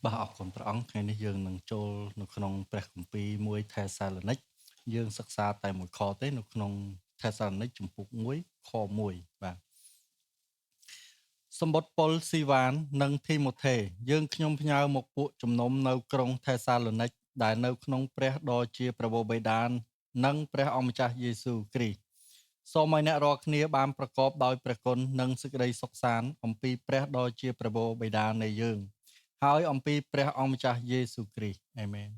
បាទអរគុណព្រះអង្គថ្ងៃនេះយើងនឹងចូលនៅក្នុងព្រះគម្ពីរមួយថេសាឡូនីកយើងសិក្សាតែមួយខទេនៅក្នុងថេសាឡូនីកជំពូក1ខ1បាទសម្បត្តិប៉ុលស៊ីវ៉ាននិងធីម៉ូថេយើងខ្ញុំផ្ញើមកពួកជំនុំនៅក្រុងថេសាឡូនីកដែលនៅក្នុងព្រះដ៏ជាព្រះបិតានិងព្រះអម្ចាស់យេស៊ូវគ្រីស្ទសូមឲ្យអ្នករាល់គ្នាបានប្រកបដោយព្រះគុណនិងសេចក្តីសុខសាន្តអំពីព្រះដ៏ជាព្រះបិតានៃយើងហើយអំពីព្រះអម្ចាស់យេស៊ូវគ្រីស្ទអាមែន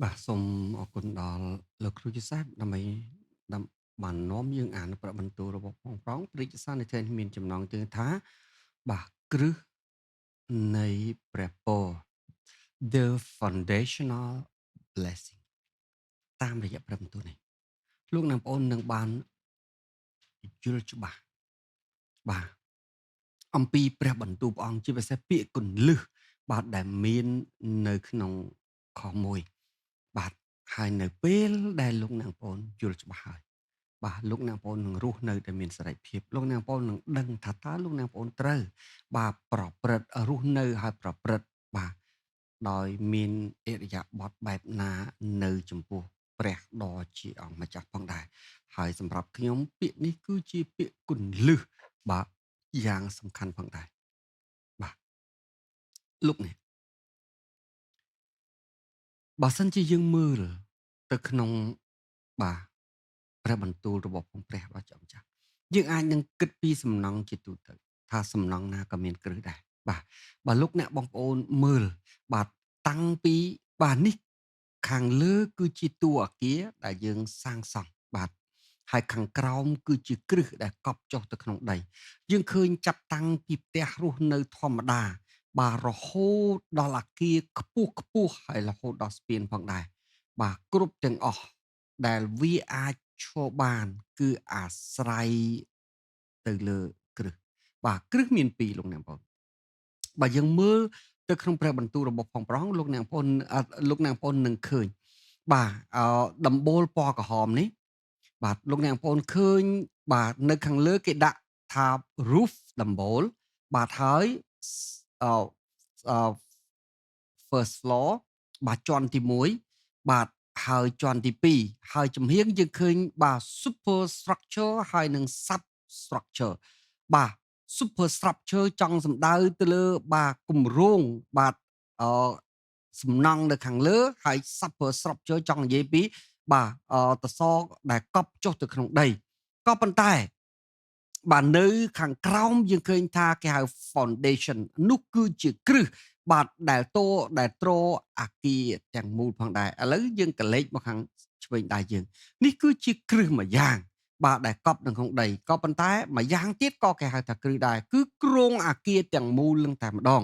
បាទសូមអរគុណដល់លោកគ្រូយូសាហ្វដើម្បីបាននាំយើងអានប្របន្ទូលរបស់ផងប្រងព្រះរាជសារនិទានមានចំណងជើងថាបាទគ្រឹះនៃព្រះពរ The Foundational Blessing តាមរយៈព្រះបន្ទូលនេះលោកអ្នកបងប្អូននឹងបានយល់ច្បាស់បាទអំពីព្រះបន្ទូលព្រះអង្គជាពិសេសពាក្យគន្លឹះបាទដែលមាននៅក្នុងខ1បាទហើយនៅពេលដែលលោកអ្នកបងប្អូនយល់ច្បាស់ហើយបាទលោកអ្នកបងប្អូននឹងរស់នៅដែលមានសេរីភាពលោកអ្នកបងប្អូននឹងដឹងថាតើលោកអ្នកបងប្អូនត្រូវបាទប្រព្រឹត្តរស់នៅហើយប្រព្រឹត្តបាទដោយមានអរិយាប័ត្របែបណានៅចំពោះព្រះដ៏ជាអង្គម្ចាស់ផងដែរហើយសម្រាប់ខ្ញុំពាក្យនេះគឺជាពាក្យគន្លឹះបាទយ៉ាងសំខាន់ផងដែរបាទលោកនេះបើសិនជាយើងមើលទៅក្នុងបាទព្រះបន្ទូលរបស់ព្រះដ៏ជាម្ចាស់យើងអាចនឹងគិតពីសំណង់ជាទូទៅថាសំណង់ណាក៏មានគ្រឹះដែរបាទបើលោកអ្នកបងប្អូនមើលបាទតាំងពីបាទនេះខាងលើគឺជាតួអគារដែលយើងសាងសង់បាទហើយខាងក្រោមគឺជាគ្រឹះដែលកប់ចុះទៅក្នុងដីយើងឃើញចាប់តាំងពីផ្ទះរស់នៅធម្មតាបាទរហូតដល់អគារខ្ពស់ហើយរហូតដល់ស្ពានផងដែរបាទគ្រប់ទាំងអស់ដែលវាអាចឈរបានគឺអាស្រ័យទៅលើគ្រឹះបាទគ្រឹះមាន2លោកអ្នកបងបើយើងមើលទៅក្នុងព្រះបន្ទូលរបស់ផងប្រងលោកអ្នកបងលោកអ្នកបងនឹងឃើញបាទដំបូលពណ៌ក្រហមនេះបាទលោកអ្នកបងឃើញបាទនៅខាងលើគេដាក់ថា roof ដំបូលបាទហើយអឺ first floor បាទជាន់ទី1បាទហើយជាន់ទី2ហើយចំហៀងយើងឃើញបាទ super structure ហើយនិង sub structure បាទ super structure ចង់សំដៅទៅលើបាទគម្រោងបាទអសំណង់នៅខាងលើហើយ super structure ចង់និយាយពីបាទតសដែលកប់ចុះទៅក្នុងដីក៏ប៉ុន្តែបាទនៅខាងក្រោមយើងឃើញថាគេហៅ foundation នោះគឺជាគ្រឹះបាទដែលទ្រអាគារទាំងមូលផងដែរឥឡូវយើងកលេចមកខាងឆ្វេងដៃយើងនេះគឺជាគ្រឹះមួយយ៉ាងបាទដែលកប់នៅក្នុងដីក៏ប៉ុន្តែមួយយ៉ាងទៀតក៏គេហៅថាគ្រឹះដែរគឺគ្រោងអាគារទាំងមូលនឹងតែម្ដង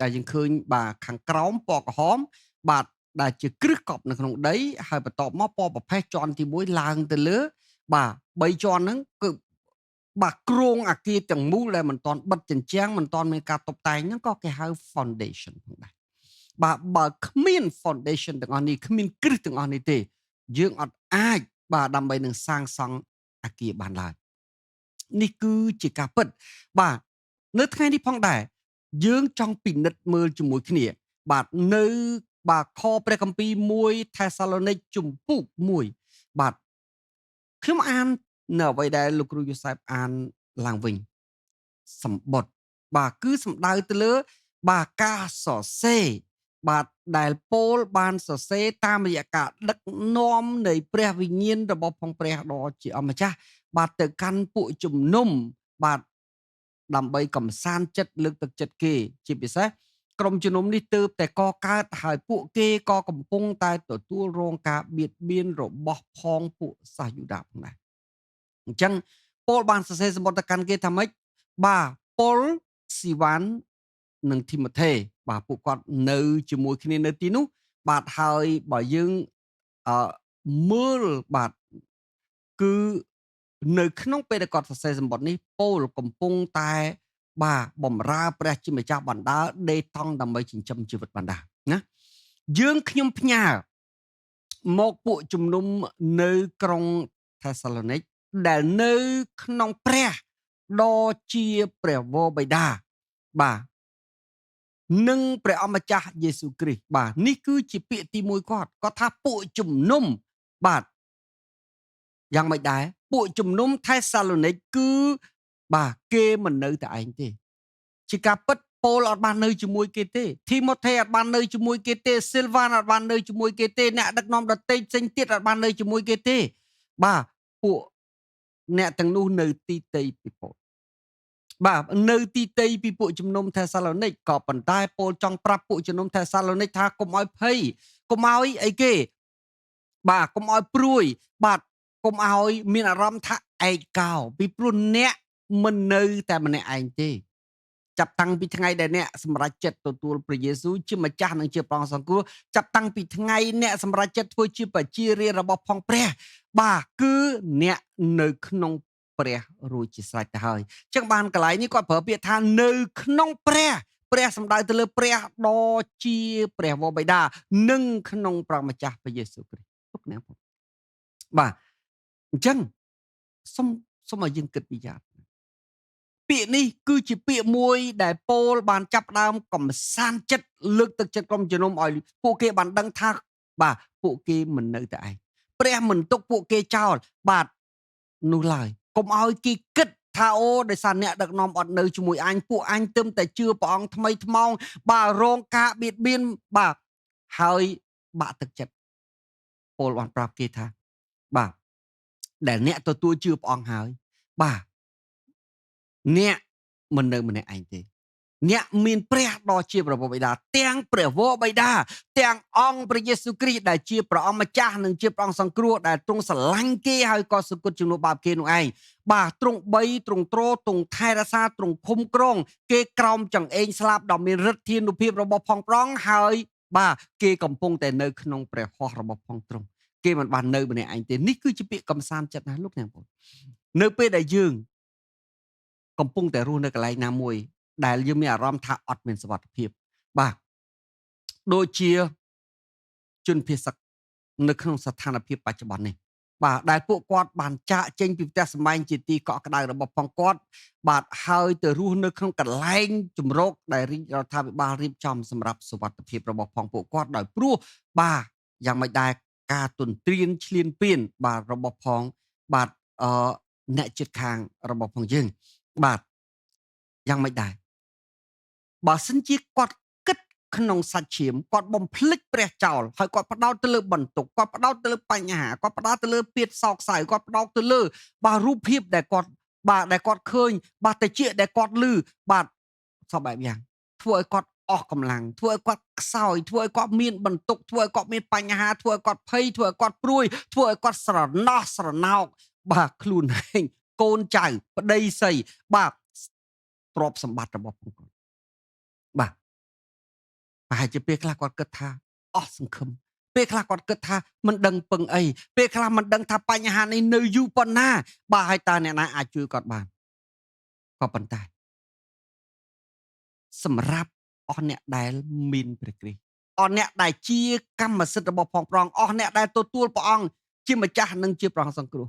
តែយើងឃើញបាទខាងក្រោមពណ៌ក្រហមបាទដែលជាគ្រឹះកប់នៅក្នុងដីហើយបន្ទាប់មកពណ៌ប្រផេះជាន់ទី1ឡើងទៅលើបាទ3ជាន់ហ្នឹងគឺបាទគ្រោងអាគារទាំងមូលដែលមិនទាន់បិទជញ្ជាំងមិនទាន់មានការតុបតែងហ្នឹងក៏គេហៅ foundation ផងដែរបាទបើគ្មាន foundation ទាំងអស់នេះគ្មានគ្រឹះទាំងអស់នេះទេយើងអត់អាចបាទដើម្បីនឹងសាងសង់អាគារបានឡើយនេះគឺជាការពិតបាទនៅថ្ងៃនេះផងដែរយើងចង់ពិនិត្យមើលជាមួយគ្នាបាទនៅបាទខព្រះគម្ពីរ1ថេសាឡូនីកជំពូក1បាទខ្ញុំអាននៅអ្វីដែលលោកគ្រូយូសែបអានឡើងវិញសម្បត្តិបាទគឺសំដៅទៅលើបាទការសរសេរបាទដែលពោលបានសរសេរតាមរយៈការដឹកនាំនៃព្រះវិញ្ញាណរបស់ផងព្រះដ៏ជាអម្ចាស់បាទទៅកាន់ពួកជំនុំបាទដើម្បីកំសាន្តចិត្តលើកទឹកចិត្តគេជាពិសេសក្រុមជំនុំនេះទើបតែកកើតហើយពួកគេក៏កំពុងតែទទួលរងការបៀតបៀនរបស់ផងពួកសាសយូដាផងដែរអញ្ចឹងពោលបានសរសេរសម្បត្តិទៅកាន់គេថាម៉េចបាទប៉ុលស៊ីវ៉ាន់និងធីម៉ូថេបាទពួកគាត់នៅជាមួយគ្នានៅទីនោះបាទហើយបើយើងអឺមើលបាទគឺនៅក្នុងពេលដែលគាត់សរសេរសម្បត្តិនេះពោលកំពុងតែបាទបំរើព្រះជាម្ចាស់បណ្ដាដេតង់ដើម្បីចិញ្ចឹមជីវិតបណ្ដាណាយើងខ្ញុំផ្ញើមកពួកជំនុំនៅក្រុងថេសាឡូនីកដែលនៅក្នុងព្រះដ៏ជាព្រះវរបិតា បាទនឹងព្រះអម្ចាស់យេស៊ូវគ្រីស្ទបាទនេះគឺជាពាក្យទី1គាត់ថាពួកជំនុំបាទយ៉ាងម៉េចដែរពួកជំនុំថេសាឡូនីកគឺបាទគេមិននៅតែឯងទេជាការពិតប៉ូលអត់បាននៅជាមួយគេទេធីម៉ូថេអត់បាននៅជាមួយគេទេស៊ីលវ៉ានអត់បាននៅជាមួយគេទេអ្នកដឹកនាំដទៃផ្សេងទៀតអត់បាននៅជាមួយគេទេបាទពួកអ្នកទាំងនោះនៅទីតីពីប៉ូលបាទនៅទីតីពីពួកជំនុំថេសាឡូនីកក៏ប៉ុន្តែប៉ូលចង់ប្រាប់ពួកជំនុំថេសាឡូនីកថាកុំឲ្យភ័យកុំឲ្យអីគេបាទកុំឲ្យព្រួយបាទកុំឲ្យមានអារម្មណ៍ថាឯកោពីព្រោះអ្នកមិននៅតែម្នាក់ឯងទេចាប់តាំងពីថ្ងៃដែលអ្នកសម្រេចចិត្តទទួលព្រះយេស៊ូវជាម្ចាស់និងជាព្រះអង្គសង្គ្រោះចាប់តាំងពីថ្ងៃអ្នកសម្រេចចិត្តធ្វើជាប្រជារាស្ត្ររបស់ផងព្រះបាទគឺអ្នកនៅក្នុងព្រះរួចជាស្រេចទៅហើយអញ្ចឹងបានកន្លែងនេះគាត់ប្រើពាក្យថានៅក្នុងព្រះសំដៅទៅលើព្រះដ៏ជាព្រះវរបិតានិងក្នុងព្រះម្ចាស់ព្រះយេស៊ូវគ្រីស្ទទុកណាបងបាទអញ្ចឹងសូមឲ្យយើងគិតពីយ៉ាងពាក្យនេះគឺជាពាក្យមួយដែលប៉ូលបានចាប់ផ្ដើមកំសាន្តចិត្តលើកទឹកចិត្តក្រុមជំនុំឲ្យពួកគេបានដឹងថាបាទពួកគេមិននៅតែឯងព្រះមិនទុកពួកគេចោលបាទនោះឡើយកុំឲ្យគេគិតថាអូដោយសារអ្នកដឹកនាំអត់នៅជាមួយអញពួកអញទឹមតែជឿព្រះអង្គថ្មីថ្មោងបាទរងការបៀតបៀនបាទហើយបាក់ទឹកចិត្តប៉ូលបានប្រាប់គេថាបាទដែលអ្នកទទួលជឿព្រះអង្គហើយបាទអ្នកមិននៅម្នាក់ឯងទេអ្នកមានព្រះដ៏ជាព្រះវរបិតាទាំងព្រះវរបិតាទាំងអង្គព្រះយេស៊ូវគ្រីស្ទដែលជាព្រះអង្គម្ចាស់និងជាព្រះអង្គសង្គ្រោះដែលទ្រង់ស្រឡាញ់គេហើយក៏សគត់ជំនួសបាបគេនោះឯងបាទទ្រង់បីទ្រង់ទ្រទ្រង់ថែរក្សាទ្រង់ឃុំក្រងគេក្រោមចង្អេងស្លាប់ដ៏មានឫទ្ធានុភាពរបស់ផងប្រងហើយបាទគេកំពុងតែនៅក្នុងព្រះហស្ថរបស់ផងទ្រង់គេមិនបាននៅម្នាក់ឯងទេនេះគឺជាពាក្យកំសាន្តចិត្តណាលោកអ្នកបងនៅពេលដែលយើងកំពុងតែរស់នៅកន្លែងណាមួយដែលយើងមានអារម្មណ៍ថាអត់មានសុវត្ថិភាពបាទដូចជាជនភៀសសឹកនៅក្នុងស្ថានភាពបច្ចុប្បន្ននេះបាទដែលពួកគាត់បានចាកចេញពីផ្ទះសម្បែងជាទីកក់ក្ដៅរបស់ផងគាត់បាទហើយទៅរស់នៅក្នុងកន្លែងជំរកដែលរដ្ឋាភិបាលរៀបចំសម្រាប់សុវត្ថិភាពរបស់ផងពួកគាត់ដោយព្រោះបាទយ៉ាងម៉េចដែរការទន្ទ្រានឈ្លានពានបាទរបស់ផងបាទអ្នកជិតខាងរបស់ផងយើងបាទយ៉ាងម៉េចដែរបើសិនជាគាត់គិតក្នុងសាច់ឈាមគាត់បំភ្លេចព្រះចោលហើយគាត់ផ្ដោតទៅលើបន្ទុកគាត់ផ្ដោតទៅលើបញ្ហាគាត់ផ្ដោតទៅលើពាក្យសោកសៅគាត់ផ្ដោតទៅលើបាទរូបភាពដែលគាត់បាទដែលគាត់ឃើញបាទតិចដែលគាត់ឮបាទសពបែបយ៉ាងធ្វើឲ្យគាត់អស់កម្លាំងធ្វើឲ្យគាត់ខ្សោយធ្វើឲ្យគាត់មានបន្ទុកធ្វើឲ្យគាត់មានបញ្ហាធ្វើឲ្យគាត់ភ័យធ្វើឲ្យគាត់ព្រួយធ្វើឲ្យគាត់ស្រណោះស្រណោកបាទខ្លួនឯងកូនចៅប្តីស្រីបាទទ្រព្យសម្បត្តិរបស់ពួកគាត់បាទប្រហែលជាពេលខ្លះគាត់គិតថាអស់សង្ឃឹមពេលខ្លះគាត់គិតថាមិនដឹងពឹងអីពេលខ្លះមិនដឹងថាបញ្ហានេះនៅយូរប៉ុណ្ណាបាទហើយតើអ្នកណាអាចជួយគាត់បានក៏ប៉ុន្តែសម្រាប់អស់អ្នកដែលមានព្រះគ្រីស្ទអស់អ្នកដែលជាកម្មសិទ្ធិរបស់ផងប្រងអស់អ្នកដែលទទួលព្រះអង្គជាម្ចាស់និងជាព្រះអង្គសង្គ្រោះ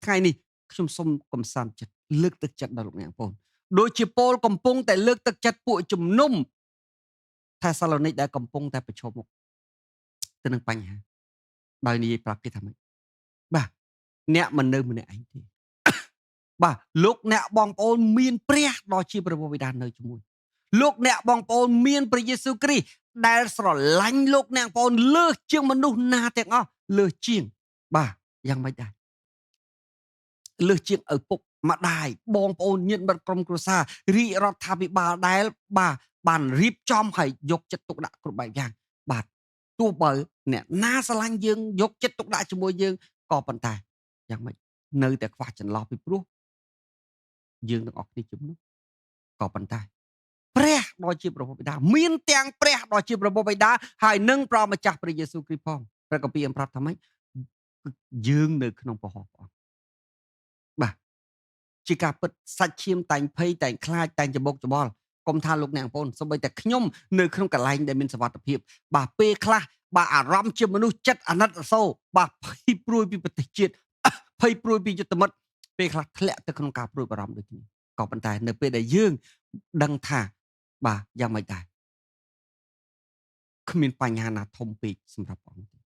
ថ្ងៃនេះខ្ញុំសូមកំសាន្តចិត្តលើកទឹកចិត្តដល់លោកអ្នកបងប្អូនដូចជាពោលកំពុងតែលើកទឹកចិត្តពួកជំនុំថេសាឡូនីកដែលកំពុងតែប្រឈមមុខទៅនឹងបញ្ហាដោយនិយាយប្រាប់គេថាម៉េចបាទអ្នកមិននៅម្នាក់ឯងទេបាទលោកអ្នកបងប្អូនមានព្រះដ៏ជាព្រះបិតានៅជាមួយលោកអ្នកបងប្អូនមានព្រះយេស៊ូវគ្រីស្ទដែលស្រឡាញ់លោកអ្នកបងប្អូនលើសជាងមនុស្សណាទាំងអស់លើសជាងបាទយ៉ាងម៉េចដែរលើសជាងឪពុកម្ដាយបងប្អូនញាតិមិត្តក្រុមគ្រួសាររាជរដ្ឋាភិបាលដែលបាទបានរៀបចំឲ្យយកចិត្តទុកដាក់គ្រប់បែបយ៉ាងបាទទោះបើអ្នកណាស្រឡាញ់យើងយកចិត្តទុកដាក់ជាមួយយើងក៏ប៉ុន្តែយ៉ាងម៉េចនៅតែខ្វះចន្លោះពីព្រោះយើងទាំងអស់គ្នាជំនួសក៏ប៉ុន្តែព្រះដ៏ជាព្រះបិតាមានទាំងព្រះដ៏ជាព្រះបិតាហើយនឹងព្រះម្ចាស់ព្រះយេស៊ូវគ្រីស្ទផងព្រះគម្ពីរប្រាប់ថាម៉េចយើងនៅក្នុងពហុព្រះអង្គបាទជាការពិតសាច់ឈាមតែងភ័យតែងខ្លាចតែងច្បុកច្បល់កុំថាលោកអ្នកបងប្អូនសូម្បីតែខ្ញុំនៅក្នុងកន្លែងដែលមានសុវត្ថិភាពបាទពេលខ្លះបាទអារម្មណ៍ជាមនុស្សចិត្តអាណិតអាសូរបាទភ័យព្រួយពីប្រទេសជាតិភ័យព្រួយពីយុទ្ធមិត្តពេលខ្លះធ្លាក់ទៅក្នុងការព្រួយបារម្ភដូចគ្នាក៏ប៉ុន្តែនៅពេលដែលយើងដឹងថា បាទយ៉ាងម៉េចដែរគ្មានបញ្ហាណាធំពេកសម្រាប់ព្រះអង្គទេ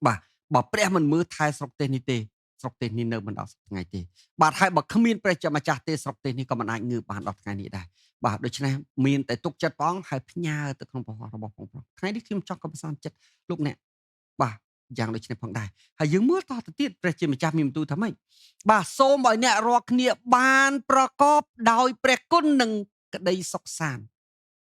បាទបើព្រះមិនមើលថែស្រុកទេសនេះទេស្រុកទេសនេះនៅមិនដល់សប្តាហ៍ថ្ងៃទេបាទហើយបើគ្មានព្រះជាម្ចាស់ទេស្រុកទេសនេះក៏មិនអាចងើបបានដល់ថ្ងៃនេះដែរបាទដូច្នេះមានតែទុកចិត្តព្រះអង្គហើយផ្ញើទៅក្នុងព្រះហស្ថរបស់ព្រះអង្គថ្ងៃនេះខ្ញុំចង់កំសាន្តចិត្តលោកអ្នកបាទយ៉ាងដូចនេះផងដែរហើយយើងមើលតទៅទៀតព្រះជាម្ចាស់មានបន្ទូលថាម៉េចបាទសូមឲ្យអ្នករាល់គ្នាបានប្រកបដោយព្រះគុណនិងក្តីសុខសាន្ត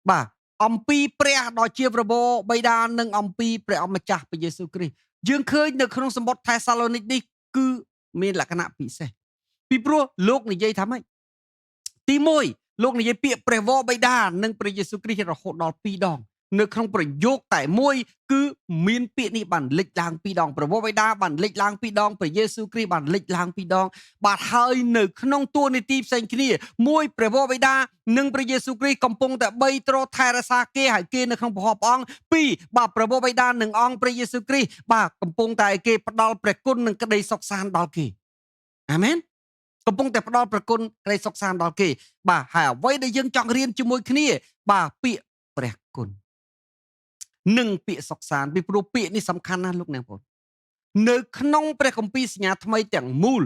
បាទអំពីព្រះដ៏ជាប្រពោបិតានិងអំពីព្រះអម្ចាស់ព្រះយេស៊ូវគ្រីស្ទយើងឃើញនៅក្នុងសម្បត្តិថេសាឡូនីកនេះគឺមានលក្ខណៈពិសេសពីព្រោះលោកនិយាយថាម៉េចទី1លោកនិយាយពាក្យព្រះវរបិតានិងព្រះយេស៊ូវគ្រីស្ទរហូតដល់2ដងនៅក្នុងប្រយោគតែមួយគឺមានពាក្យនេះបានលេចឡើង2ដងព្រះវរបិតាបានលេចឡើង2ដងព្រះយេស៊ូវគ្រីស្ទបានលេចឡើង2ដងបាទហើយនៅក្នុងតួនាទីផ្សេងគ្នាមួយព្រះវរបិតានិងព្រះយេស៊ូវគ្រីស្ទកំពុងតែបីទ្រថែរក្សាគេហើយគេនៅក្នុងព្រះហស្ថព្រះអង្គ2បាទព្រះវរបិតានិងអង្គព្រះយេស៊ូវគ្រីស្ទបាទកំពុងតែគេផ្ដល់ព្រះគុណនិងក្តីសុខសាន្តដល់គេអាមែនកំពុងតែផ្ដល់ព្រះគុណក្តីសុខសាន្តដល់គេបាទហើយអ្វីដែលយើងចង់រៀនជាមួយគ្នាបាទពាក្យព្រះគុណនិងពាក្យសុខសាន្តពីព្រោះពាក្យនេះសំខាន់ណាស់លោកអ្នកបងនៅក្នុងព្រះគម្ពីរសញ្ញាថ្មីទាំងមូល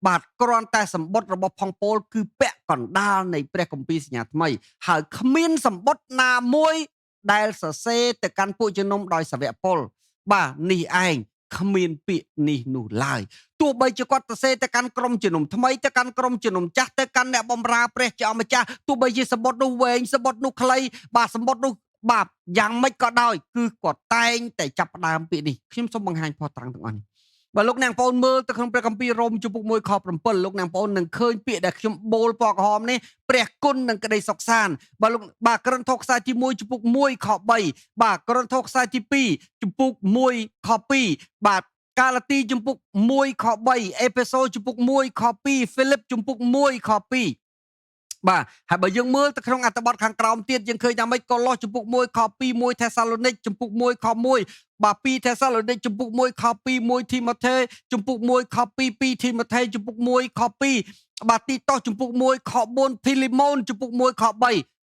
បាទគ្រាន់តែសម្បត្តិរបស់ផងប៉ូលគឺពាក់កណ្ដាលនៃព្រះគម្ពីរសញ្ញាថ្មីហើយគ្មានសម្បត្តិណាមួយដែលសរសេរទៅកាន់ពួកជំនុំដោយសាវកប៉ុលបាទនេះឯងគ្មានពាក្យនេះនោះឡើយទោះបីជាគាត់សរសេរទៅកាន់ក្រុមជំនុំថ្មីទៅកាន់ក្រុមជំនុំចាស់ទៅកាន់អ្នកបម្រើព្រះជាម្ចាស់ទោះបីជាសម្បត្តិនោះវែងសម្បត្តិនោះខ្លីបាទសម្បត្តិនោះបាទយ៉ាងម៉េចក៏ដោយគឺគាត់តែងតែចាប់ផ្ដើមពាក្យនេះខ្ញុំសូមបង្ហាញផុសតាំងទាំងអស់នេះបើលោកអ្នកបងមើលទៅក្នុងព្រះគម្ពីររ៉ូមជំពូក1ខ7លោកអ្នកបងនឹងឃើញពាក្យដែលខ្ញុំបូលពណ៌ក្រហមនេះព្រះគុណនិងក្តីសុខសាន្តបើលោកបាទករិនថូសខ្សែទី1ជំពូក1ខ3បាទករិនថូសខ្សែទី2ជំពូក1ខ2បាទកាឡាទីជំពូក1ខ3អេផេសូជំពូក1ខ2ហ្វីលីបជំពូក1ខ2បាទហើយបើយើងមើលទៅក្នុងអត្ថបទខាងក្រោមទៀតយើងឃើញថាម៉េចកូឡូសជំពូក1ខ2 1ថេសាឡូនីកជំពូក1ខ1បាទ2ថេសាឡូនីកជំពូក1ខ2 1ធីម៉ូថេជំពូក1ខ2 2ធីម៉ូថេជំពូក1ខ2បាទទីតូសជំពូក1ខ4ភីលីម៉ូនជំពូក1ខ3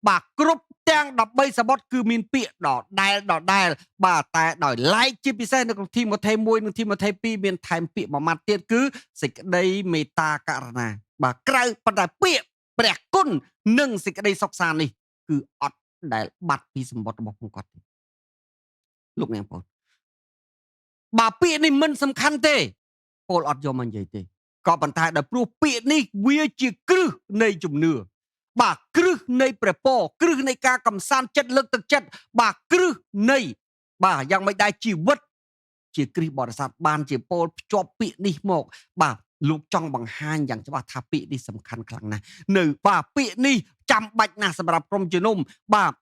បាទគ្រប់ទាំង13សបុតគឺមានពាក្យដដែលបាទតែដោយឡែកជាពិសេសនៅក្នុងធីម៉ូថេ1និងធីម៉ូថេ2មានថែមពាក្យមួយម៉ាត់ទៀតគឺសេចក្តីមេត្តាករុណាបាទក្រៅប៉ុន្តែពាក្យព្រះគុណនិងសេចក្តីសុខសាន្តនេះគឺអត់ដែលបាត់ពីសម្បត្តិរបស់ផងគាត់ទេលោកអ្នកបងបើពាក្យនេះមិនសំខាន់ទេពលអត់យកមកនិយាយទេក៏ប៉ុន្តែដោយព្រោះពាក្យនេះវាជាគ្រឹះនៃជំនឿបាទគ្រឹះនៃព្រះពរគ្រឹះនៃការកំសាន្តចិត្តលើកទឹកចិត្តបាទគ្រឹះនៃបាទយ៉ាងមិនដែរជីវិតជាគ្រីស្ទបរិស័ទបានជាពលភ្ជាប់ពាក្យនេះមកបាទលោកចង់បង្ហាញយ៉ាងច្បាស់ថាពាក្យនេះសំខាន់ខ្លាំងណាស់នៅបាទពាក្យនេះចាំបាច់ណាស់សម្រាប់ក្រុមជំនុំបាទ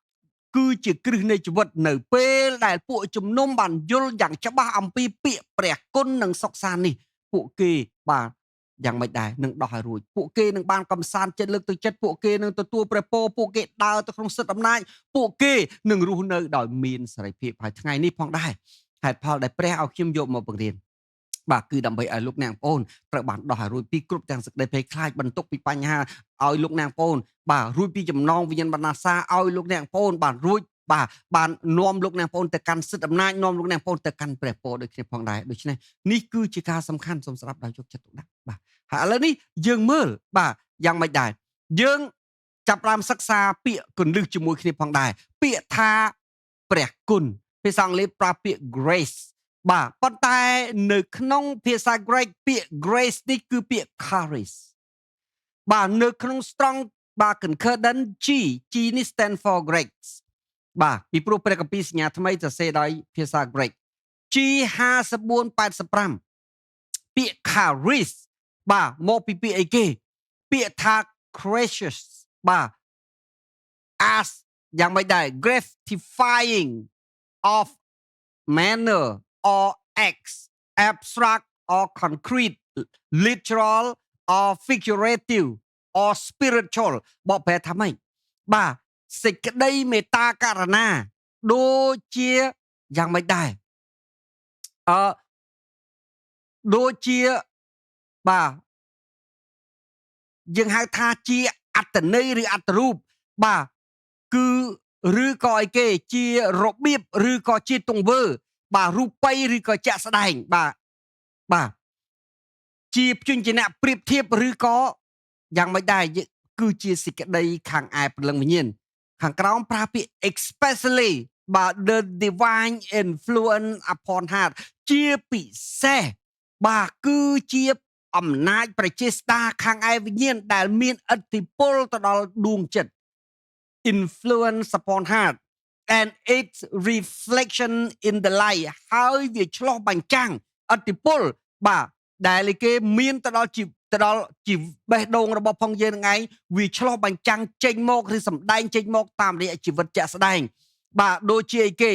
គឺជាគ្រឹះនៃជីវិតនៅពេលដែលពួកជំនុំបានយល់យ៉ាងច្បាស់អំពីពាក្យព្រះគុណនិងសុខសាន្តនេះពួកគេបាទយ៉ាងមិនដែរនឹងដោះឲ្យរួចពួកគេនឹងបានកំសាន្តចិត្តលើកទឹកចិត្តពួកគេនឹងទទួលព្រះពរពួកគេដើរទៅក្នុងសិទ្ធិអំណាចពួកគេនឹងរស់នៅដោយមានសេរីភាពហើយថ្ងៃនេះផងដែរហេតុផលដែលព្រះឲ្យខ្ញុំយកមកបង្រៀនបាទគឺដើម្បីឲ្យលោកអ្នកបងប្អូនត្រូវបានដោះឲ្យរួចពីគ្រប់ទាំងសេចក្តីភ័យខ្លាចបន្ទុកពីបញ្ហាឲ្យលោកអ្នកបងប្អូនបាទរួចពីចំណងវិញ្ញាណបណ្ណាសាឲ្យលោកអ្នកបងប្អូនបាទរួចបាទបាននាំលោកអ្នកបងប្អូនទៅកាន់សិទ្ធិអំណាចនាំលោកអ្នកបងប្អូនទៅកាន់ព្រះពរដូចគ្នាផងដែរដូច្នេះនេះគឺជាការសំខាន់សូមស្ដាប់ដោយយកចិត្តទុកដាក់បាទហើយឥឡូវនេះយើងមើលបាទយ៉ាងម៉េចដែរយើងចាប់ផ្ដើមសិក្សាពាក្យគន្លឹះជាមួយគ្នាផងដែរពាក្យថាព្រះគុណភាសាអង់គ្លេសប្រើពាក្យ grace បាទប៉ុន្តែនៅក្នុងភាសា Greek ពាក្យ grace នេះគឺពាក្យ charis បាទនៅក្នុង strong បាទ concordance G នេះ stand for grace បាទពីព្រោះព្រះគម្ពីរសញ្ញាថ្មីសរសេរដោយភាសា Greek G 5485ពាក្យ charis បាទមកពីពាក្យអីគេពាក្យថា gracious បាទ as យ៉ាងម៉េចដែរ gratifying of manner or acts abstract or concrete literal or figurative or spiritual បកប្រែថាម៉េចបាទសេចក្តីមេត្តាករុណាដូចជាយ៉ាងម៉េចដែរដូចជាបាទយើងហៅថាជាអត្តន័យឬអត្តរូបបាទ គឺឬក៏អីគេជារបៀបឬក៏ជាទង្វើបាទរូបិយឬក៏ជាក់ស្ដែងបាទជាព្យញ្ជនៈប្រៀបធៀបឬក៏យ៉ាងមិនដែរគឺជាសេចក្តីខាងឯព្រលឹងវិញ្ញាណខាងក្រោមប្រើពាក្យ especially បាទ the divine influence upon heart ជាពិសេសបាទគឺជាអំណាចប្រជាស្ដារខាងឯវិញ្ញាណដែលមានឥទ្ធិពលទៅដល់ដួងចិត្ត influence upon heart and its reflection in the light ហើយវាឆ្លោះបញ្ចាំងឥទ្ធិពលបាទដែលគេមានទៅដល់ជីបេះដូងរបស់ផងយើងហ្នឹងឯងវាឆ្លោះបញ្ចាំងចេញមកឬសម្ដែងចេញមកតាមរយៈជីវិតជាក់ស្ដែងបាទដូចជាអីគេ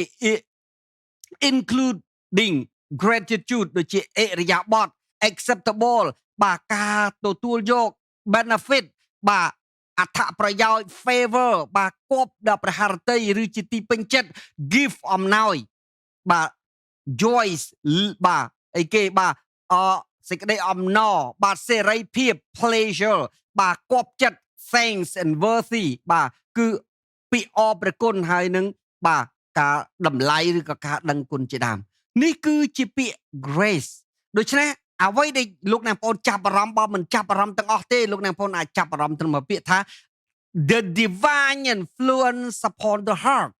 including gratitude ដូចជាអិរិយាបថ acceptable បាទការទទួលយក benefit បាទអត្ថប្រយោជន៍ favor បាទគប់ដល់ប្រហារតីឬជាទីពេញចិត្ត give អំណោយបាទ joys បាទអីគេបាទសេចក្តីអំណរបាទសេរីភាព pleasure បាទគប់ចិត្ត thanks and worthy បាទគឺពីអរព្រះគុណហើយនឹងបាទការតម្លៃឬក៏ការដឹងគុណជាដើមនេះគឺជាពាក្យ grace ដូច្នេះអ្វីដែលលោកអ្នកបងប្អូនចាប់អារម្មណ៍បើមិនចាប់អារម្មណ៍ទាំងអស់ទេលោកអ្នកបងប្អូនអាចចាប់អារម្មណ៍ត្រឹមពាក្យថា the divine influence upon the heart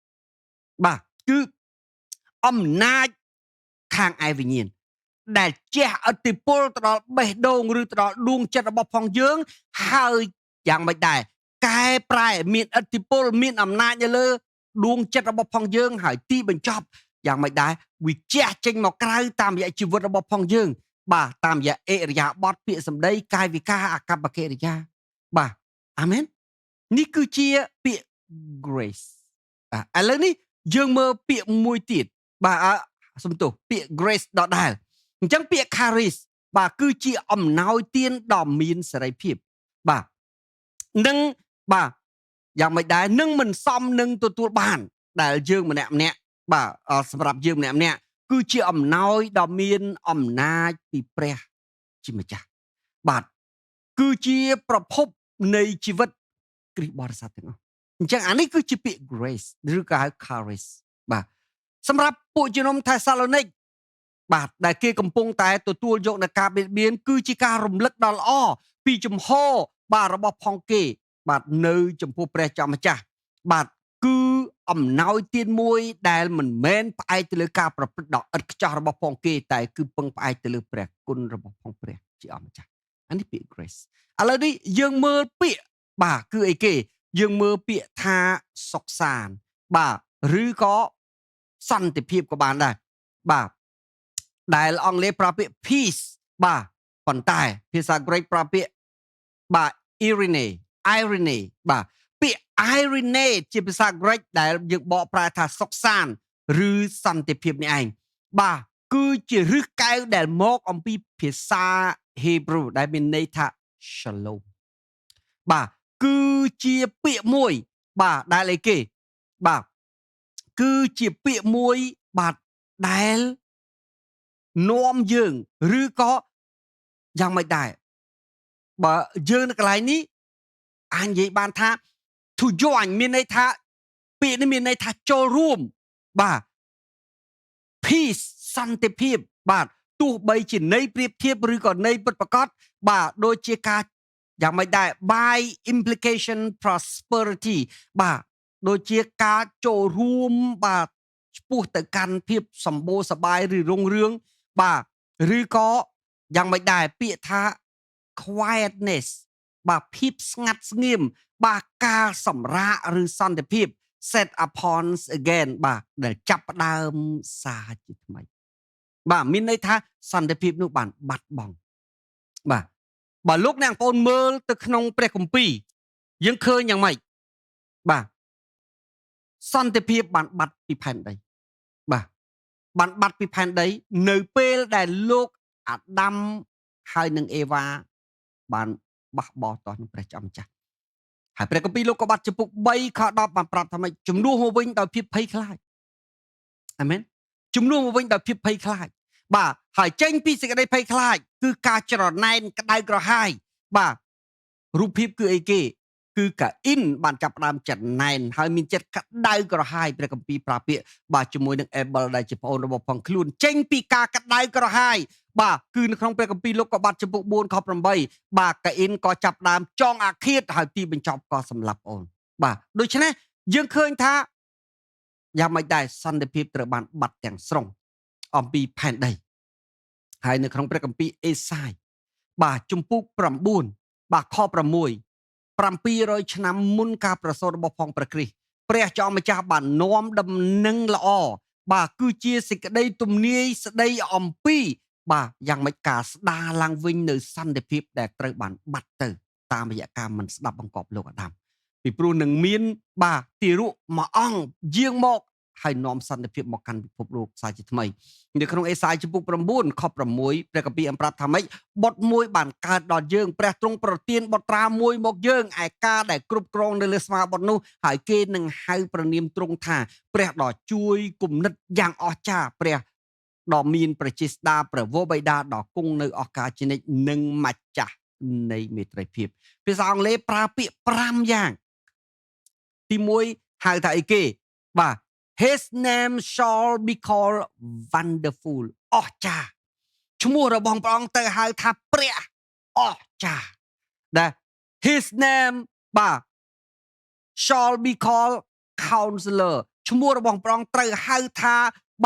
បាទគឺអំណាចខាងឯវិញ្ញាណដែលជះឥទ្ធិពលទៅដល់បេះដូងឬទៅដល់ដួងចិត្តរបស់ផងយើងហើយយ៉ាងមិនដែរកែប្រែមានឥទ្ធិពលមានអំណាចនៅលើដួងចិត្តរបស់ផងយើងហើយទីបញ្ចប់យ៉ាងមិនដែរវាជះចេញមកក្រៅតាមរយៈជីវិតរបស់ផងយើងបាទតាមរយៈអិរិយាបថពាក្យសម្ដីកាយវិការអាកប្បកិរិយាបាទអាមែននេះគឺជាពាក្យ grace ឥឡូវនេះយើងមើលពាក្យមួយទៀតបាទសំទោសពាក្យ grace ដដែលអញ្ចឹងពាក្យ charis បាទគឺជាអំណោយទានដ៏មានសេរីភាពបាទនឹងបាទយ៉ាងមិនដែរនឹងមិនសមនឹងទទួលបានដែលយើងម្នាក់បាទសម្រាប់យើងម្នាក់គឺជាអំណោយដ៏មានអំណាចពីព្រះជាម្ចាស់បាទគឺជាប្រភពនៃជីវិតគ្រីស្ទបរិស័ទទាំងអស់អញ្ចឹងអានេះគឺជាពាក្យ grace ឬក៏ហៅ charis បាទសម្រាប់ពួកជំនុំថេសាឡូនីកបាទដែលគេកំពុងតែទទួលយកនៅការបៀតបៀនគឺជាការរំលឹកដ៏ល្អពីជំហរបាទរបស់ផងគេបាទនៅចំពោះព្រះចម្ចាស់បាទគឺអំណោយទានមួយដែលមិនមែនផ្អែកទៅលើការប្រព្រឹត្តដ៏ឥតខ្ចោះរបស់ផងគេតែគឺពឹងផ្អែកទៅលើព្រះគុណរបស់ផងព្រះជាអម្ចាស់អានេះពាក្យ grace ឥឡូវនេះយើងមើលពាក្យបាទគឺអីគេយើងមើលពាក្យថាសុខសាន្តបាទឬក៏សន្តិភាពក៏បានដែរបាទដែលអង់គ្លេសប្រើពាក្យ peace បាទប៉ុន្តែភាសាក្រិកប្រើពាក្យបាទ irene បាទពាក្យ irene ជាភាសាក្រិកដែលយើងបកប្រែថាសុខសាន្តឬសន្តិភាពនេះឯងបាទគឺជាឫសកែវដែលមកអំពីភាសា Hebrew ដែលមានន័យថា shalom បាទគឺជាពាក្យមួយបាទដែលអីគេបាទគឺជាពាក្យមួយបាទដែលនាំយើងឬក៏យ៉ាងមិនដែរបើយើងនៅកន្លែងនេះអាចនិយាយបានថា to join មានន័យថាពាក្យនេះមានន័យថាចូលរួមបាទ peace សន្តិភាពបាទទោះបីជាន័យប្រៀបធៀបឬក៏ន័យពិតប្រាកដបាទដូចជាការយ៉ាងមិនដែរ by implication prosperity បាទដូចជាការចូលរួមបាទឆ្ពោះទៅកាន់ភាពសម្បូរសប្បាយឬរុងរឿងបាទឬក៏យ៉ាងមិនដែរពាក្យថា quietness បាទភាពស្ងាត់ស្ងៀមបាទការសម្រាកឬសន្តិភាព set upon again បាទដែលចាប់ផ្ដើមសារជាថ្មីបាទមានន័យថាសន្តិភាពនោះបានបាត់បង់បាទបើលោកអ្នកបងប្អូនមើលទៅក្នុងព្រះគម្ពីរយើងឃើញយ៉ាងម៉េចបាទសន្តិភាពបានបាត់ពីផែនដីបាទបានបាត់ពីផែនដីនៅពេលដែលលោកអាដាមហើយនឹងអេវ៉ាបានបះបោរទាស់នឹងព្រះចម្ចាស់ហើយព្រះគម្ពីរលោកុបាទចំពុក3ខ10បានប្រាប់ថាម៉េចជំនួសមកវិញដោយភាពភ័យខ្លាចអាមែនជំនួសមកវិញដោយភាពភ័យខ្លាចបាទហើយចេញពីសេចក្តីភ័យខ្លាចគឺការច្រណែនក្តៅក្រហាយបាទរូបភាពគឺអីគេគ គឺកាអ៊ីនបានចាប់ផ្ដើមចំណែនហើយមានចិត្តក្តៅក្រហាយព្រះគម្ពីរប្រាពាក្យបាទជាមួយនឹងអេបលដែលជាប្អូនរបស់ផងខ្លួនចេញពីការក្តៅក្រហាយបាទគឺនៅក្នុងព្រះគម្ពីរលោកុបាទចំពុក4ខ8បាទកាអ៊ីនក៏ចាប់ផ្ដើមចងអាឃាតហើយទីបញ្ចប់ក៏សម្លាប់ប្អូនបាទដូច្នេះយើងឃើញថាយ៉ាងម៉េចដែរសន្តិភាពត្រូវបានបាត់ទាំងស្រុងអំពីផែនដីហើយនៅក្នុងព្រះគម្ពីរអេសាយបាទជំពូក9បាទខ6 700ឆ្នាំមុនការប្រសូតរបស់ផងព្រះគ្រីស្ទព្រះចောင်းម្ចាស់បាននាំដំណឹងល្អបាទគឺជាសេចក្តីទំនាយស្ដីអំពីបាទយ៉ាងម៉េចការស្ដារឡើងវិញនៅសន្តិភាពដែលត្រូវបានបាត់ទៅតាមរយៈការមិនស្ដាប់បង្គាប់លោកអាដាមពីព្រោះនឹងមានបាទទារកមួយអង្គយាងមកហើយនាំសន្តិភាពមកកាន់ពិភពលោកសាជាថ្មីនៅក្នុងអេសាយជំពូក9ខ6ព្រះគម្ពីរអំប្រាប់ថាម៉េចបុត្រមួយបានកើតដល់យើងព្រះទ្រង់ប្រទានបុត្រាមួយមកយើងឯការដែលគ្រប់គ្រងនៅលើស្មាបុត្រនោះហើយគេនឹងហៅព្រះនាមទ្រង់ថាព្រះដ៏ជួយគំនិតយ៉ាងអស្ចារ្យព្រះដ៏មានប្រជាស្ដាព្រះវរបិតាដ៏គង់នៅអស់កលជានិច្ចនិងម្ចាស់នៃមេត្រីភាពភាសាអង់គ្លេសប្រើពាក្យ5យ៉ាងទី1ហៅថាអីគេបាទHis name shall be called wonderful អស្ចារ្យឈ្មោះរបស់ព្រះអង្គទៅហៅថាព្រះអស្ចារ្យដែល His name បាទ shall be called counselor ឈ្មោះរបស់ព្រះអង្គត្រូវហៅថា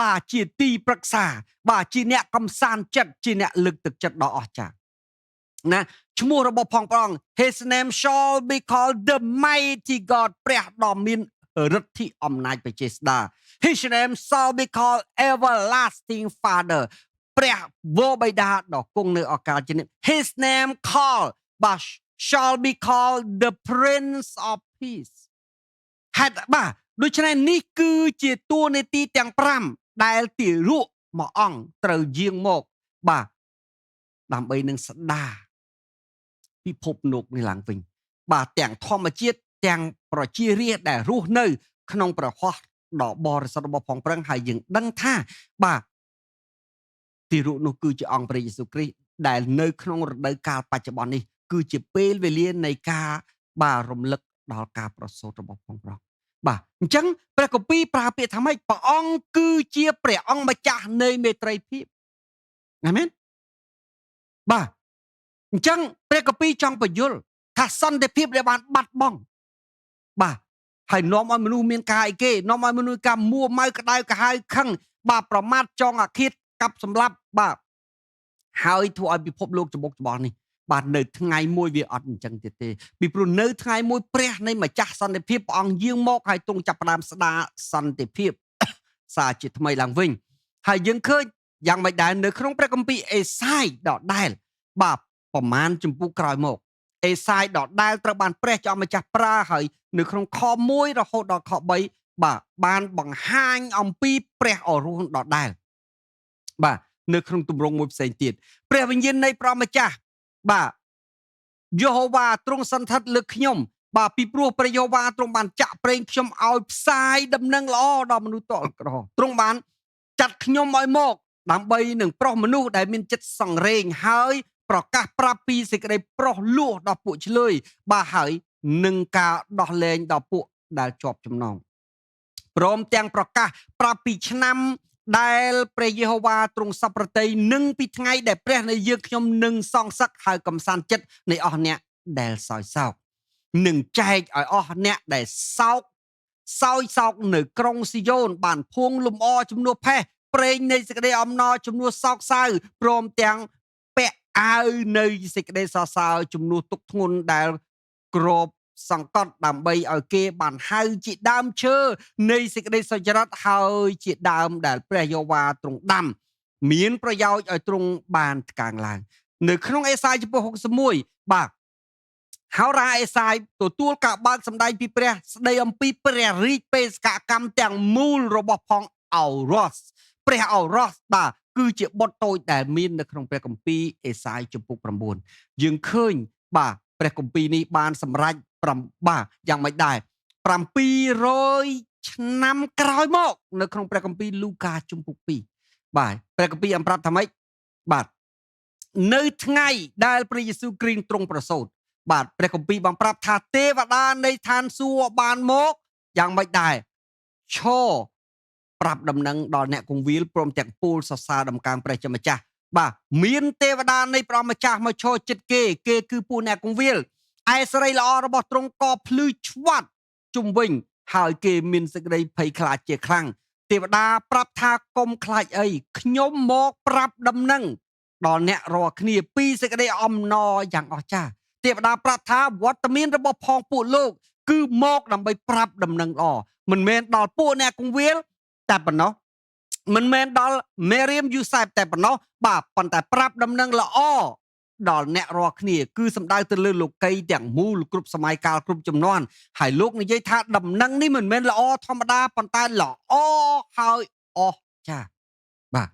បាទជាទីប្រឹក្សាបាទជាអ្នកកំសាន្តចិត្តជាអ្នកលើកទឹកចិត្តដ៏អស្ចារ្យណាឈ្មោះរបស់ផងព្រះអង្គ His name shall be called the mighty God ព្រះដ៏មានឫទ្ធិអំណាចបច្ចេស្តា His name shall be called everlasting Father ព្រះវរបិតាដ៏គង់នៅអកាលជានិច្ច His name called but shall be called the Prince of Peace ហេតុបាទដូច្នេះនេះគឺជាតួនាទីទាំង5ដែលទារកមួយអង្គត្រូវយាងមកបាទដើម្បីនឹងស្ដារពិភពលោកនេះឡើងវិញបាទទាំងធម្មជាតិទាំងប្រជារាស្ត្រដែលរស់នៅក្នុងប្រហោះដ៏បរិសុទ្ធរបស់ផងប្រឹងហើយយើងដឹងថាបាទទីរូបនោះគឺជាអង្គព្រះយេស៊ូវគ្រីស្ទដែលនៅក្នុងរដូវកាលបច្ចុប្បន្ននេះគឺជាពេលវេលានៃការបាទរំលឹកដល់ការប្រសូតរបស់ផងប្រងបាទអញ្ចឹងព្រះគម្ពីរប្រើពាក្យថាម៉េចព្រះអង្គគឺជាព្រះអង្គម្ចាស់នៃមេត្រីភាពអាមែនបាទអញ្ចឹងព្រះគម្ពីរចង់បញ្យល់ថាសន្តិភាពដែលបានបាត់បង់បាទហើយនាំឲ្យមនុស្សមានការអីគេនាំឲ្យមនុស្សការមួម៉ៅក្តៅក្រហាយខឹងបាទប្រមាថចងអាឃាតកាប់សម្លាប់បាទហើយធ្វើឲ្យពិភពលោកច្បុកច្បល់នេះបាទនៅថ្ងៃមួយវាអត់អញ្ចឹងទៀតទេពីព្រោះនៅថ្ងៃមួយព្រះនៃម្ចាស់សន្តិភាពព្រះអង្គយាងមកហើយទ្រង់ចាប់ផ្ដើមស្ដារសន្តិភាពសារជាថ្មីឡើងវិញហើយយើងឃើញយ៉ាងម៉េចដែរនៅក្នុងព្រះគម្ពីរអេសាយដដែលបាទប្រមាណជំពូកក្រោយមកអេសាយដដែលត្រូវបានព្រះចောင်းម្ចាស់ប្រើហើយនៅក្នុងខ1រហូតដល់ខ3បាទបានបង្ហាញអំពីព្រះអរោហណដដែលបាទនៅក្នុងទម្រង់មួយផ្សេងទៀតព្រះវិញ្ញាណនៃព្រះម្ចាស់បាទយេហូវ៉ាទ្រង់សន្ធិដ្ឋលើខ្ញុំបាទពីព្រោះព្រះយេហូវ៉ាទ្រង់បានចាក់ប្រេងខ្ញុំឲ្យផ្សាយដំណឹងល្អដល់មនុស្សតលក្រទ្រង់បានចាត់ខ្ញុំឲ្យមកដើម្បីនឹងប្រោះមនុស្សដែលមានចិត្តសង្រេងហើយប្រកាសប្រាប់ពីសេចក្តីប្រោះលោះដល់ពួកឆ្លើយបាទហើយនឹងការដោះលែងដល់ពួកដែលជាប់ចំណងព្រមទាំងប្រកាសប្រាប់ពីឆ្នាំដែលព្រះយេហូវ៉ាទ្រង់សពប្រតិនឹងពីថ្ងៃដែលព្រះនៃយើងខ្ញុំនឹងសងសឹកហើយកំសាន្តចិត្តនៃអស់អ្នកដែលសោយសោកនឹងចែកឲ្យអស់អ្នកដែលសោយសោកនៅក្រុងស៊ីយ៉ូនបានភួងលំអជំនួសផេះប្រេងនៃសេចក្តីអំណរជំនួសសោកសៅព្រមទាំងពាក់អាវនៃសេចក្តីសរសើរជំនួសទុក្ខធ្ងន់ដែលក្របសង្កត់ដើម្បីឲ្យគេបានហៅជាដើមឈើនៃសេចក្តីសុចរិតហើយជាដើមដែលព្រះយេហូវ៉ាទ្រង់ដាំមានប្រយោជន៍ឲ្យទ្រង់បានថ្កើងឡើងនៅក្នុងអេសាយចំពោះ61បាទហោរាអេសាយទទួលការបើកសម្ដែងពីព្រះស្ដីអំពីព្រះរាជបេសកកម្មទាំងមូលរបស់ផងអោរ៉ូសព្រះអោរ៉ូសបាទគឺជាបុត្រតូចដែលមាននៅក្នុងព្រះគម្ពីរអេសាយចំពុក9យើងឃើញបាទព្រះគម្ពីរនេះបានសម្រេចបាទយ៉ាងម៉េចដែរ700ឆ្នាំក្រោយមកនៅក្នុងព្រះគម្ពីរលូកាជំពូក2បាទព្រះគម្ពីរអំប្រាប់ថាម៉េចបាទនៅថ្ងៃដែលព្រះយេស៊ូវគ្រីស្ទទ្រង់ប្រសូត បាទព្រះគម្ពីរបានប្រាប់ថាទេវតានៃឋានសួគ៌បានមកយ៉ាងម៉េចដែរឈរប្រាប់ដំណឹងដល់អ្នកគង្វាលព្រមទាំងពូលសរសើរដំកើងព្រះជាម្ចាស់បាទមានទេវតានៃព្រះម្ចាស់មកឈរចិត្តគេគឺពួកអ្នកគង្វាលឯសេរីល្អរបស់ទ្រង់ក៏ភ្លឺឆ្វាត់ជុំវិញហើយគេមានសេចក្តីភ័យខ្លាចជាខ្លាំងទេវតាប្រាប់ថាកុំខ្លាចអីខ្ញុំមកប្រាប់ដំណឹងដល់អ្នករាល់គ្នាពីសេចក្តីអំណរយ៉ាងអស្ចារ្យទេវតាប្រាប់ថាវត្តមានរបស់ផងពួកលោកគឺមកដើម្បីប្រាប់ដំណឹងល្អមិនមែនដល់ពួកអ្នកគង្វាលតែប៉ុណ្ណោះមិនមែនដល់មេរៀមយូសែបតែប៉ុណ្ណោះបាទប៉ុន្តែប្រាប់ដំណឹងល្អដល់អ្នករាល់គ្នាគឺសំដៅទៅលើលោកីទាំងមូលគ្រប់សម័យកាលគ្រប់ចំនួនហើយលោកនិយាយថាដំណឹងនេះមិនមែនល្អធម្មតាប៉ុន្តែល្អហើយអស្ចារ្យបាទ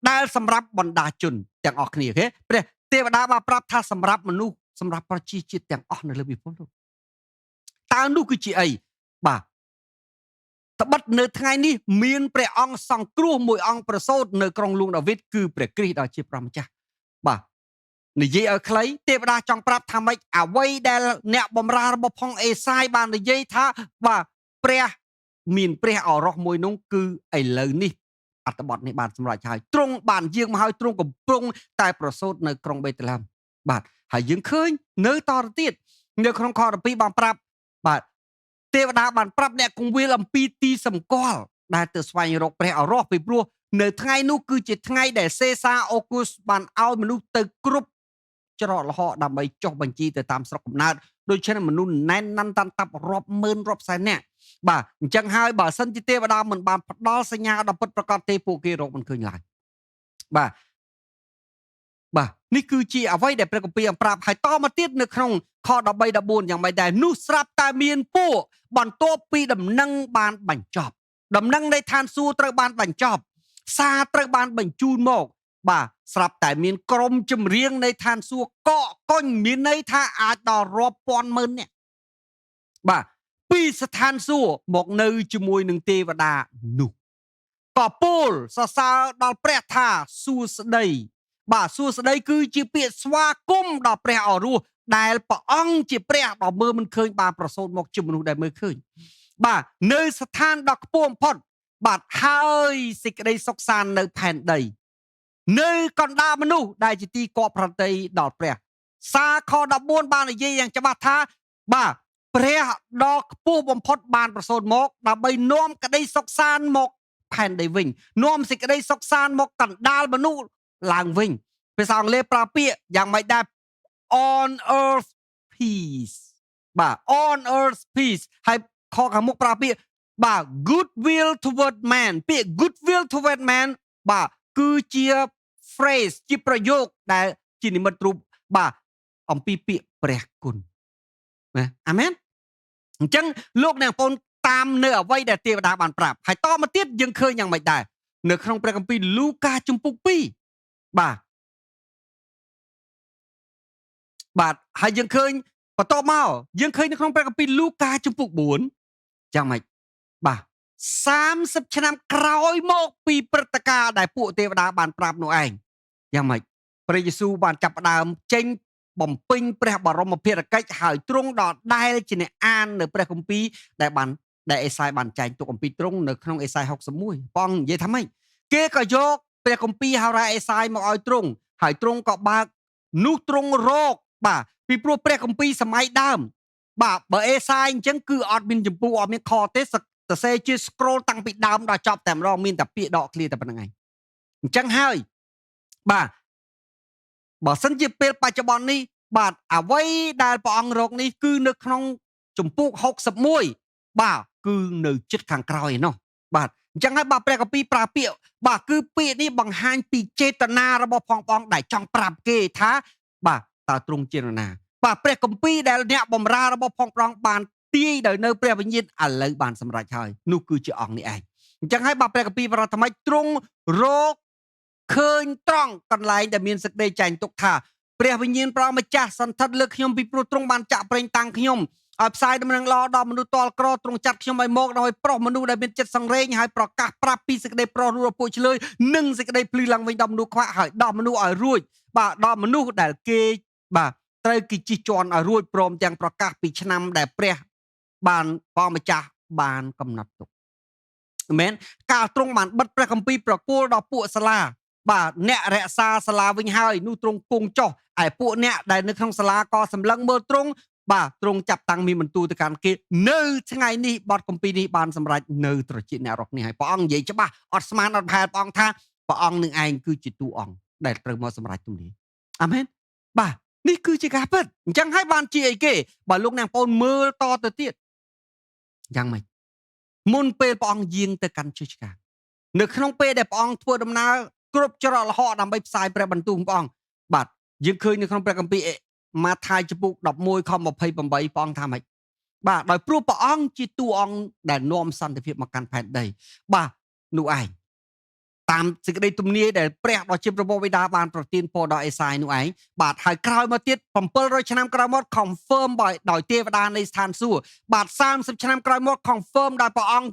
ដែលសម្រាប់បណ្ដាជនទាំងអស់គ្នាគេព្រះទេវតាបានប្រាប់ថាសម្រាប់មនុស្សសម្រាប់ប្រជាជាតិទាំងអស់នៅលើពិភពលោកតើនោះគឺជាអីបាទត្បិតនៅថ្ងៃនេះមានព្រះអង្គសង្គ្រោះមួយអង្គប្រសូតនៅក្រុងលួងដាវីតគឺព្រះគ្រីស្ទដែលជាព្រះម្ចាស់បាទនិយាយឲ្យខ្លីទេវតាចង់ប្រាប់ថាម៉េចអ្វីដែលអ្នកបម្រើរបស់ផងអេសាយបាននិយាយថាបាទព្រះមានព្រះអរោះមួយនោះគឺឥឡូវនេះអត្ថបទនេះបានសម្រេចហើយទ្រង់បានយាងមកហើយទ្រង់កំពុងតែប្រសូតនៅក្រុងបេតលេហឹមបាទហើយយើងឃើញនៅតទៅទៀតនៅក្នុងខ12បានប្រាប់បាទទេវតាបានប្រាប់អ្នកគង្វាលអំពីទីសម្គាល់ដែលទៅស្វែងរកព្រះអរោះពីព្រោះនៅថ្ងៃនោះគឺជាថ្ងៃដែលសេសាអូគូសបានឲ្យមនុស្សទៅគ្រប់ច្រកល្ហកដើម្បីចុះបញ្ជីទៅតាមស្រុកកំណើតដូច្នេះមនុស្សណែនណាន់តាន់តាប់រាប់ម៉ឺនរាប់សែននាក់បាទអញ្ចឹងហើយបើសិនជាទេវតាមិនបានផ្ដល់សញ្ញាដល់ពិតប្រាកដទេពួកគេរកមិនឃើញឡើយបាទនេះគឺជាអ្វីដែលព្រះគម្ពីរបានប្រាប់ហើយតមកទៀតនៅក្នុងខ13 14យ៉ាងម៉េចដែរនោះស្រាប់តែមានពួកបន្ទាប់ពីដំណឹងបានបញ្ចប់ដំណឹងនៃឋានសួគ៌ត្រូវបានបញ្ចប់សារត្រូវបានបញ្ជូនមកបាទស្រាប់តែមានក្រុមចម្រៀងនៃឋានសួគ៌កកកុញមានន័យថាអាចដល់រាប់ពាន់ម៉ឺននាក់បាទពីស្ថានសួគ៌មកនៅជាមួយនឹងទេវតានោះក៏ពោលសរសើរដល់ព្រះថាសួស្ដីបាទសួស្ដីគឺជាពាក្យស្វាគមន៍ដល់ព្រះអរោះដែលព្រះអង្គជាព្រះដ៏មើលមិនឃើញបានប្រសូតមកជាមនុស្សដែលមើលឃើញបាទនៅស្ថានដ៏ខ្ពស់បំផុតបាទហើយសេចក្តីសុខសាន្តនៅផែនដីនៅកណ្ដាលមនុស្សដែលជាទីគប់ប្រតិដល់ព្រះសារខ14បាននិយាយយ៉ាងច្បាស់ថាបាទព្រះដ៏ខ្ពស់បំផុតបានប្រសូតមកដើម្បីនាំក្តីសុខសាន្តមកផែនដីវិញនាំសេចក្តីសុខសាន្តមកកណ្ដាលមនុស្សឡើងវិញភាសាអង់គ្លេសប្រើពាក្យយ៉ាងម៉េចដែរ on earth peace បាទ on earth peace ហើយខខាងមុខប្រើពាក្យបាទ good will toward man ពាក្យ good will toward man បាទគឺជា phrase ជាប្រយោគដែលជានិមិត្តរូបបាទអំពីពាក្យព្រះគុណណាអាមែនអញ្ចឹងលោកអ្នកបងប្អូនតាមនៅអ្វីដែលទេវតាបានប្រាប់ហើយតមកទៀតយើងឃើញយ៉ាងម៉េចដែរនៅក្នុងព្រះគម្ពីរលូកាជំពូក2បាទហើយយើងឃើញបន្តមកយើងឃើញនៅក្នុងព្រះគម្ពីរលូកាជំពូក4យ៉ាងម៉េចបាទ30ឆ្នាំក្រោយមកពីព្រឹត្តិការណ៍ដែលពួកទេវតាបានប្រាប់នោះឯងយ៉ាងម៉េចព្រះយេស៊ូវបានចាប់ផ្ដើមចេញបំពេញព្រះបរមភារកិច្ចហើយទ្រង់ដល់ដែលជាអ្នកអាននៅព្រះគម្ពីរដែលអេសាយបានចែងទុកអំពីទ្រង់នៅក្នុងអេសាយ61ព្រះអង្គនិយាយថាម៉េចគេក៏យកព្រះគម្ពីរហោរាអេសាយមកឲ្យទ្រង់ហើយទ្រង់ក៏បើកនោះទ្រង់រកបាទពីព្រោះព្រះគម្ពីរសម័យដើមបាទបើអេសាយអញ្ចឹងគឺអត់មានចម្ពោះអត់មានខទេសរសេរជា scroll តាំងពីដើមដល់ចប់តែម្ដងមានតែពាក្យដកឃ្លាតែប៉ុណ្្នឹងឯងអញ្ចឹងហើយបាទបើសិនជាពេលបច្ចុប្បន្ននេះបាទអ្វីដែលព្រះអង្គរកនេះគឺនៅក្នុងចម្ពោះ61បាទគឺនៅចិត្តខាងក្រោយឯណោះបាទអញ្ចឹងហើយបាទព្រះគម្ពីរប្រើពាក្យបាទគឺពាក្យនេះបង្ហាញពីចេតនារបស់ផងបងដែលចង់ប្រាប់គេថាបាទតើទ្រង់ជានរណាបាទព្រះគម្ពីរដែលអ្នកបម្រើរបស់ផងប្រងបានទាយដោយនៅព្រះវិញ្ញាណឥឡូវបានសម្រេចហើយនោះគឺជាអង្គនេះឯងអញ្ចឹងហើយបាទព្រះគម្ពីរប្រាប់ថាម៉េចទ្រង់រកឃើញត្រង់កន្លែងដែលមានសេចក្តីចែងទុកថាព្រះវិញ្ញាណព្រះម្ចាស់សន្ធិដ្ឋលើខ្ញុំពីព្រោះទ្រង់បានចាក់ប្រេងតាំងខ្ញុំឲ្យផ្សាយដំណឹងល្អដល់មនុស្សទាល់ក្រទ្រង់ចាត់ខ្ញុំឲ្យមកដើម្បីប្រោះមនុស្សដែលមានចិត្តសង្រេងហើយប្រកាសប្រាប់ពីសេចក្តីប្រោះរួចពួកឆ្លើយនិងសេចក្តីភ្លឺឡើងវិញដល់មនុស្សខ្វាក់ហើយដល់មនុស្សឲ្យរួចបាទដល់មនុស្សដែលគេបាទ ត្រូវគេជិះជាន់ឲ្យរួចព្រមទាំងប្រកាសពីឆ្នាំដែលព្រះបានព្រះម្ចាស់បានកំណត់ទុកមែនកាលទ្រង់បានបិទព្រះគម្ពីរប្រគល់ដល់ពួកសាលាបាទអ្នករក្សាសាលាវិញហើយនោះទ្រង់គង់ចុះឯពួកអ្នកដែលនៅក្នុងសាលាក៏សម្លឹងមើលទ្រង់បាទទ្រង់ចាប់តាំងមានបន្ទូលទៅកាន់គេនៅថ្ងៃនេះបទគម្ពីរនេះបានសម្រេចនៅត្រចៀកអ្នករកនេះហើយព្រះអង្គនិយាយច្បាស់អត់ស្មានអត់ផែនព្រះអង្គថាព្រះអង្គនឹងឯងគឺជាតួអង្គដែលត្រូវមកសម្រេចទំនាយអាមែនបាទនេះគឺជាការពិតអញ្ចឹងហើយបានជាអីគេបើលោកអ្នកបងប្អូនមើលតទៅទៀតយ៉ាងម៉េចមុនពេលព្រះអង្គយាងទៅកាន់ជើងឆ្កាងនៅក្នុងពេលដែលព្រះអង្គធ្វើដំណើរគ្រប់ច្រកល្ហកដើម្បីផ្សាយព្រះបន្ទូលព្រះអង្គបាទយើងឃើញនៅក្នុងព្រះគម្ពីរម៉ាថាយចំពុក11ខ28ព្រះអង្គថាម៉េចបាទដោយព្រោះព្រះអង្គជាតួអង្គដែលនាំសន្តិភាពមកកាន់ផែនដីបាទនោះឯងតាមសេចក្តីទំនាយដែលព្រះដ៏ជាព្រះបិតាបានប្រទានពរដល់អេសាយនោះឯងបាទហើយក្រោយមកទៀត700ឆ្នាំក្រោយមក confirm ដោយទេវតានៃស្ថានសួគ៌បាទ30ឆ្នាំក្រោយមក confirm ដោយព្រះអង្គ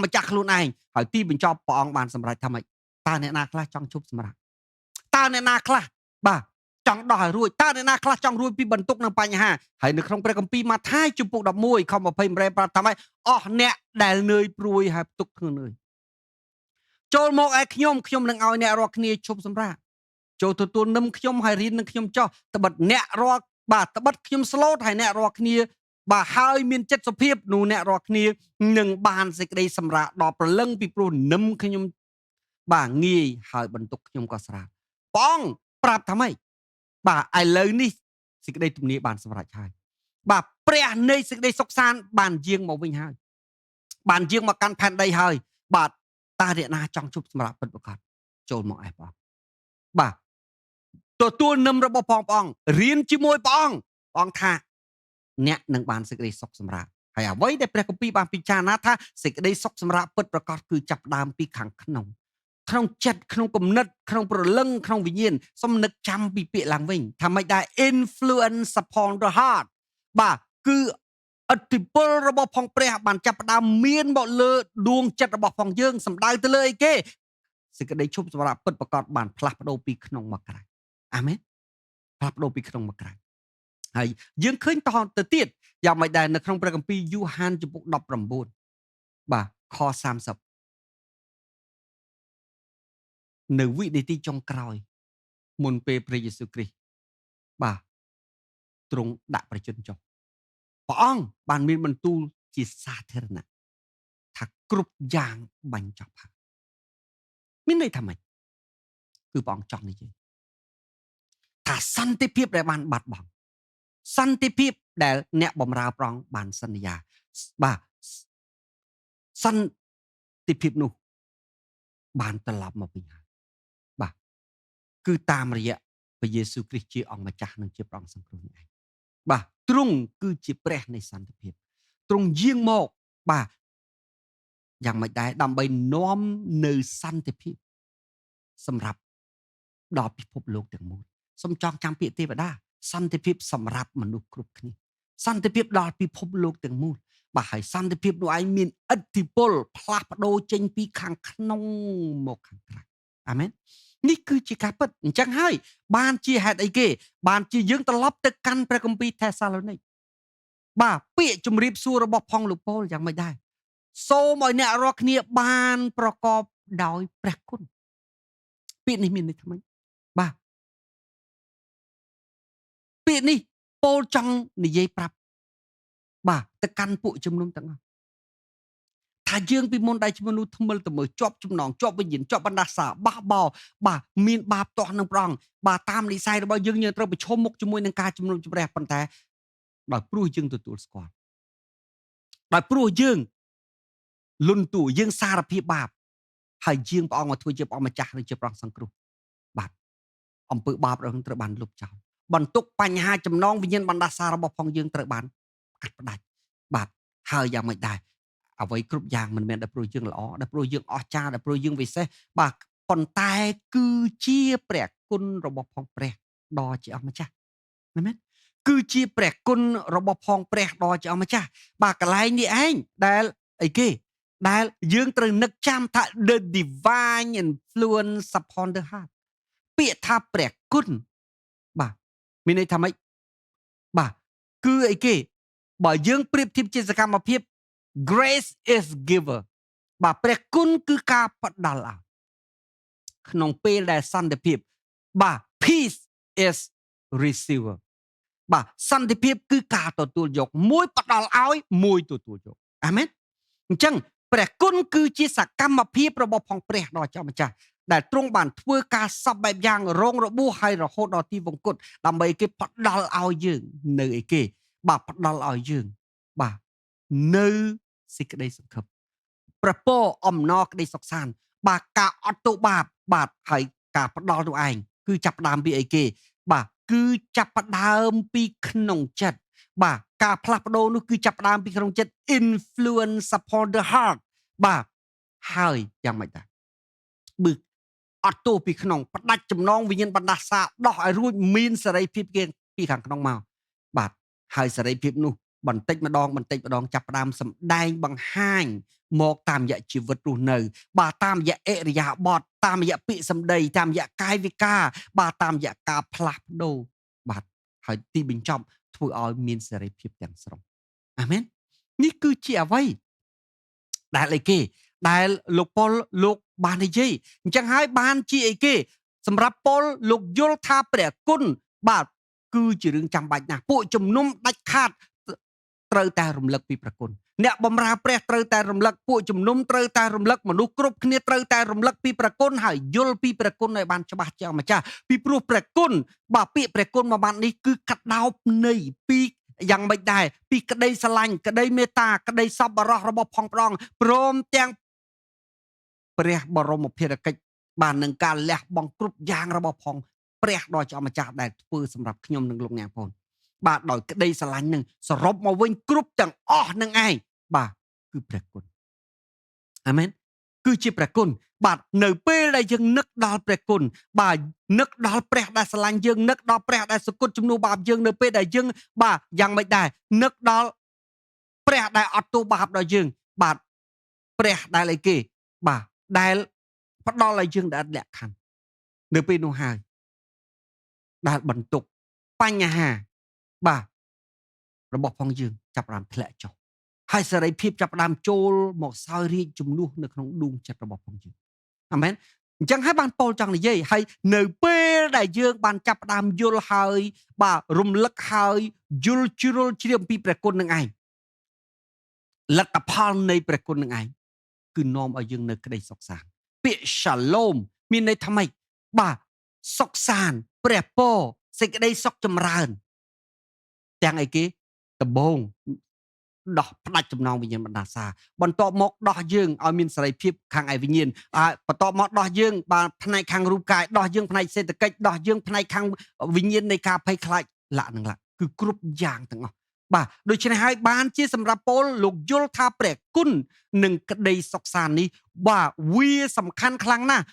ម្ចាស់ខ្លួនឯងហើយទីបញ្ចប់ព្រះអង្គបានសម្រេចថាម៉េចតើអ្នកណាខ្លះចង់ជប់សម្រាប់តើអ្នកណាខ្លះបាទចង់ដោះឲ្យរួចតើអ្នកណាខ្លះចង់រួចពីបន្ទុកនិងបញ្ហាហើយនៅក្នុងព្រះគម្ពីរម៉ាថាយជំពូក11ខ28ប្រាប់ថាម៉េចអស់អ្នកដែលនឿយព្រួយហើយផ្ទុកធ្ងន់នឿយចូលមកឯខ្ញុំនឹងឲ្យអ្នករាល់គ្នាឈប់សម្រាកចូលទទួលនឹមខ្ញុំហើយរៀននឹងខ្ញុំចោះត្បិតអ្នករាល់បាទត្បិតខ្ញុំស្លូតហើយអ្នករាល់គ្នាបាទហើយមានចិត្តសុភាពនោះអ្នករាល់គ្នានឹងបានសេចក្តីសម្រាកដល់ព្រលឹងពីព្រោះនឹមខ្ញុំបាទងាយហើយបន្ទុកខ្ញុំក៏ស្រាលព្រះអង្គប្រាប់ថាម៉េចបាទឥឡូវនេះសេចក្តីទំនាយបានសម្រេចហើយបាទព្រះនៃសេចក្តីសុខសាន្តបានយាងមកវិញហើយបានយាងមកកាន់ផែនដីហើយបាទតើអ្នកណាចង់ជប់សម្រាប់ពិតប្រាកដចូលមកឯព្រះអង្គបាទទទួលនឹមរបស់ព្រះអង្គរៀនជាមួយព្រះអង្គថាអ្នកនឹងបានសេចក្តីសុខសម្រាប់ហើយអ្វីដែលព្រះគម្ពីរបានពិចារណាថាសេចក្តីសុខសម្រាប់ពិតប្រាកដគឺចាប់ផ្ដើមពីខាងក្នុងចិត្តក្នុងគំនិតក្នុងព្រលឹងក្នុងវិញ្ញាណសូមនឹកចាំពីពាក្យឡើងវិញថាមិនដែល influence upon the heart បាទគឺឥទ្ធិពលរបស់ផងព្រះបានចាប់ផ្ដើមមានមកលើដួងចិត្តរបស់ផងយើងសំដៅទៅលើអីគេសេចក្តីឈប់សម្រាប់ពិតប្រាកដបានផ្លាស់ប្ដូរពីក្នុងមកក្រៅអាមែនផ្លាស់ប្ដូរពីក្នុងមកក្រៅហើយយើងឃើញតទៅទៀតយ៉ាងម៉េចដែរនៅក្នុងព្រះគម្ពីរយូហានចំពុក19បាទខ30នៅវិនាទីចុងក្រោយមុនពេលព្រះយេស៊ូវគ្រីស្ទបាទទ្រង់ដាក់ប្រជជនចុះព្រះអង្គបានមានបន្ទូលជាសាធារណៈថាគ្រប់យ៉ាងបញ្ចប់ហើយមានន័យថាម៉េចគឺព្រះអង្គចង់និយាយថាសន្តិភាពដែលបានបាត់បង់សន្តិភាពដែលអ្នកបម្រើព្រះអង្គបានសន្យាបាទសន្តិភាពនោះបានត្រឡប់មកវិញហើយបាទគឺតាមរយៈព្រះយេស៊ូវគ្រីស្ទជាអង្គម្ចាស់និងជាព្រះអង្គសង្គ្រោះនេះឯងបាទទ្រង់គឺជាព្រះនៃសន្តិភាពទ្រង់យាងមកបាទយ៉ាងម៉េចដែរដើម្បីនាំនៅសន្តិភាពសម្រាប់ដល់ពិភពលោកទាំងមូលសូមចងចាំពាក្យទេវតាសន្តិភាពសម្រាប់មនុស្សគ្រប់គ្នាសន្តិភាពដល់ពិភពលោកទាំងមូលបាទហើយសន្តិភាពនោះឯងមានឥទ្ធិពលផ្លាស់ប្ដូរចេញពីខាងក្នុងមកខាងក្រៅអាមែននេះគឺជាការពិតអញ្ចឹងហើយបានជាហេតុអីគេបានជាយើងត្រឡប់ទៅកាន់ព្រះគម្ពីរថេសាឡូនីកបាទពាក្យជំរាបសួររបស់ផងលោកប៉ូលយ៉ាងម៉េចដែរសូមឲ្យអ្នករាល់គ្នាបានប្រកបដោយព្រះគុណពាក្យនេះមានន័យថាម៉េចបាទពាក្យនេះប៉ូលចង់និយាយប្រាប់បាទទៅកាន់ពួកជំនុំទាំងអស់ថាយើងពីមុនដែលជាមនុស្សថ្មិលទៅមើលជាប់ចំណងជាប់វិញ្ញាណជាប់បណ្ដាសាបះបោបាទមានបាបទាស់នឹងព្រះអង្គបាទតាមនិស្ស័យរបស់យើងត្រូវប្រឈមមុខជាមួយនឹងការជំនុំជម្រះប៉ុន្តែដោយព្រោះយើងទទួលស្គាល់ដោយព្រោះយើងលន់តួយើងសារភាពបាបហើយយើងព្រះអង្គមកធ្វើជាព្រះអង្គម្ចាស់ឬជាព្រះអង្គសង្គ្រោះបាទអំពើបាបរបស់យើងត្រូវបានលុបចោលបន្ទុកបញ្ហាចំណងវិញ្ញាណបណ្ដាសារបស់ផងយើងត្រូវបានកាត់ផ្ដាច់បាទហើយយ៉ាងម៉េចដែរអ្វីគ្រប់យ៉ាងមិនមែនដែលព្រោះយើងល្អដែលព្រោះយើងអស្ចារ្យដែលព្រោះយើងវិសេសបាទប៉ុន្តែគឺជាព្រះគុណរបស់ផងព្រះដ៏ជាអម្ចាស់ណាមែនគឺជាព្រះគុណរបស់ផងព្រះដ៏ជាអម្ចាស់បាទកន្លែងនេះឯងដែលអីគេដែលយើងត្រូវនឹកចាំថា the divine influence upon the heart ពាក្យថាព្រះគុណបាទមានន័យថាម៉េច បាទគឺអីគេបើយើងប្រៀបធៀបជាសកម្មភាព grace is giver បាទព្រះគុណគឺការផ្ដល់ឲ្យក្នុងពេលដែលសន្តិភាពបាទ peace is receiver បាទសន្តិភាពគឺការទទួលយកមួយផ្ដល់ឲ្យមួយទទួលយកអាមែនអញ្ចឹងព្រះគុណគឺជាសកម្មភាពរបស់ផងព្រះដ៏ចោះម្ចាស់ដែលទ្រង់បានធ្វើការសពបែបយ៉ាងរងរបួសហើយរហូតដល់ទីវង្គតដើម្បីគេផ្ដល់ឲ្យយើងនៅអីគេបាទផ្ដល់ឲ្យយើងបាទនៅសេចក្តីសង្ឃឹមព្រះពរអំណរក្តីសុខសាន្តបាទការអត់ទោសបាបបាទហើយការផ្ដល់ទៅឯងគឺចាប់ផ្ដើមពីអីគេបាទគឺចាប់ផ្ដើមពីក្នុងចិត្តបាទការផ្លាស់ប្ដូរនោះគឺចាប់ផ្ដើមពីក្នុងចិត្ត influence upon the heart បាទហើយយ៉ាងម៉េចដែរបើអត់ទោសពីក្នុងផ្ដាច់ចំណងវិញ្ញាណបណ្ដាសាដោះឲ្យរួចមានសេរីភាពពីខាងក្នុងមកបាទហើយសេរីភាពនោះបន្តិចម្ដងចាប់ផ្ដើមសម្ដែងបង្ហាញមកតាមរយៈជីវិតរស់នៅបាទតាមរយៈអិរិយាបថតាមរយៈពាក្យសម្ដីតាមរយៈកាយវិការបាទតាមរយៈការផ្លាស់ប្ដូរបាទហើយទីបញ្ចប់ធ្វើឲ្យមានសេរីភាពទាំងស្រុងអាមែននេះគឺជាអ្វីដែលអីគេដែលលោកប៉ុលលោកបាននិយាយអញ្ចឹងហើយបានជាអីគេសម្រាប់ប៉ុលលោកយល់ថាព្រះគុណបាទគឺជារឿងចាំបាច់ណាស់ពួកជំនុំដាច់ខាតត្រូវតែរំលឹកពីព្រះគុណអ្នកបម្រើព្រះត្រូវតែរំលឹកពួកជំនុំត្រូវតែរំលឹកមនុស្សគ្រប់គ្នាត្រូវតែរំលឹកពីព្រះគុណហើយយល់ពីព្រះគុណឲ្យបានច្បាស់ជាម្ចាស់ពីព្រោះព្រះគុណបាទពាក្យព្រះគុណមួយបាននេះគឺកាត់ដោបនៃពីយ៉ាងម៉េចដែរពីក្តីស្រឡាញ់ក្តីមេត្តាក្តីសប្បុរសរបស់ផងព្រះអង្គព្រមទាំងព្រះបរមភារកិច្ចបាននឹងការលះបង់គ្រប់យ៉ាងរបស់ផងព្រះដ៏ជាម្ចាស់ដែលធ្វើសម្រាប់ខ្ញុំនិងលោកអ្នកបងបាទដោយក្តីស្រឡាញ់នឹងសរុបមកវិញគ្រប់ទាំងអស់នឹងឯងបាទគឺព្រះគុណអាមែនគឺជាព្រះគុណបាទនៅពេលដែលយើងនឹកដល់ព្រះគុណបាទនឹកដល់ព្រះដែលស្រឡាញ់យើងនឹកដល់ព្រះដែលសុគតជំនួសបាបយើងនៅពេលដែលយើងបាទយ៉ាងម៉េចដែរនឹកដល់ព្រះដែលអត់ទោសបាបដល់យើងបាទព្រះដែលអីគេបាទដែលផ្ដល់ឲ្យយើងដែលលក្ខខណ្ឌនៅពេលនោះហើយដែលបន្ទុកបញ្ហាបាទរបស់ផងយើងចាប់ផ្ដើមធ្លាក់ចុះហើយសេរីភាពចាប់ផ្ដើមចូលមកសោយរាជជំនួសនៅក្នុងដួងចិត្តរបស់ផងយើងអាមែនអញ្ចឹងហើយបានពោលចង់និយាយហើយនៅពេលដែលយើងបានចាប់ផ្ដើមយល់ហើយបាទរំលឹកហើយយល់ជ្រុលជ្រាបពីព្រះគុណនឹងឯងលទ្ធផលនៃព្រះគុណនឹងឯងគឺនាំឲ្យយើងនៅក្តីសុខសាន្តពាក្យ Shalom មានន័យថាម៉េចបាទសុខសាន្តព្រះពរសេចក្តីសុខចម្រើនទាំងអីគេដំបងដោះផ្ដាច់ចំណងវិញ្ញាណបណ្ដាសាបន្ទាប់មកដោះយើងឲ្យមានសេរីភាពខាងឯវិញ្ញាណបន្ទាប់មកដោះយើងបានផ្នែកខាងរូបកាយដោះយើងផ្នែកសេដ្ឋកិច្ចដោះយើងផ្នែកខាងវិញ្ញាណនៃការភ័យខ្លាចលក្ខនឹងលក្ខគឺគ្រប់យ៉ាងទាំងអស់បាទដូច្នេះហើយបានជាសម្រាប់ពលលោកយល់ថាព្រះគុណនិងក្តីសុខសាន្តនេះបាទវាសំខាន់ខ្លាំងណាស់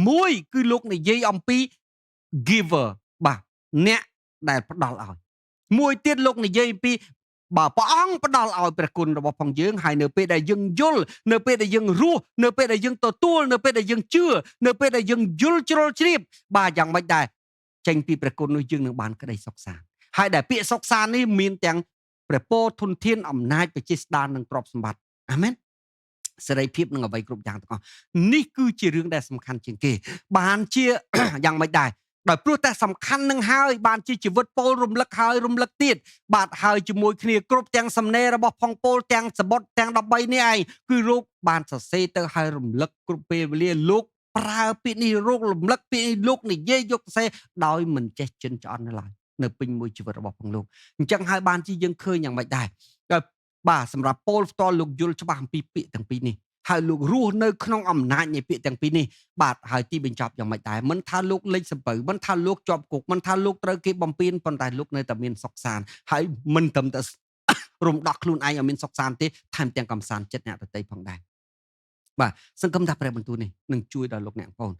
មួយគឺលោកនិយាយអំពី giver បាទអ្នកដែលផ្ដល់ឲ្យមួយទៀតលោកនិយាយពីបើព្រះអង្គផ្ដល់ឲ្យព្រះគុណរបស់ផងយើងហើយនៅពេលដែលយើងយល់នៅពេលដែលយើងរស់នៅពេលដែលយើងទទួលនៅពេលដែលយើងជឿនៅពេលដែលយើងយល់ជ្រុលជ្រាបបាទយ៉ាងម៉េចដែរចេញពីព្រះគុណនោះយើងនឹងបានក្តីសុខសាន្តហើយដែលពាក្យសុខសាន្តនេះមានទាំងព្រះពរធនធានអំណាចបជាស្ដាននិងទ្រព្យសម្បត្តិអាមែនសេរីភាពនឹងអ្វីគ្រប់យ៉ាងទាំងអស់នេះគឺជារឿងដែលសំខាន់ជាងគេបានជាយ៉ាងម៉េចដែរដោយព្រោះតែសំខាន់នឹងហើយបានជាជីវិតពលរំលឹកហើយរំលឹកទៀតបាទហើយជាមួយគ្នាគ្រប់ទាំងសំណេររបស់ផងពលទាំងសបុតទាំង13នេះឯងគឺលោកបានសរសេរទៅហើយរំលឹកគ្រប់ពេលវេលាលោកប្រើពាក្យនេះរំលឹកពាក្យនេះលោកនិយាយយកសរសេរដោយមិនចេះចិនឆ្អន់ឡើយនៅពេញមួយជីវិតរបស់ផងលោកអញ្ចឹងហើយបានជាយើងឃើញយ៉ាងម៉េចដែរបាទសម្រាប់ពលផ្ទាល់លោកយល់ច្បាស់អំពីពាក្យទាំងពីរនេះហើយលោករស់នៅក្នុងអំណាចនៃពាក្យទាំងពីរនេះបាទហើយទីបញ្ចប់យ៉ាងម៉េចដែរមិនថាលោកលេចសំពៅមិនថាលោកជាប់គុកមិនថាលោកត្រូវគេបំពេញប៉ុន្តែលោកនៅតែមានសុខសាន្តហើយមិនត្រឹមតែរំដោះខ្លួនឯងឲ្យមានសុខសាន្តទេថែមទាំងកំសាន្តចិត្តអ្នកដទៃផងដែរបាទសង្ឃឹមថាព្រះបន្ទូលនេះនឹងជួយដល់លោកអ្នកបងប្អូន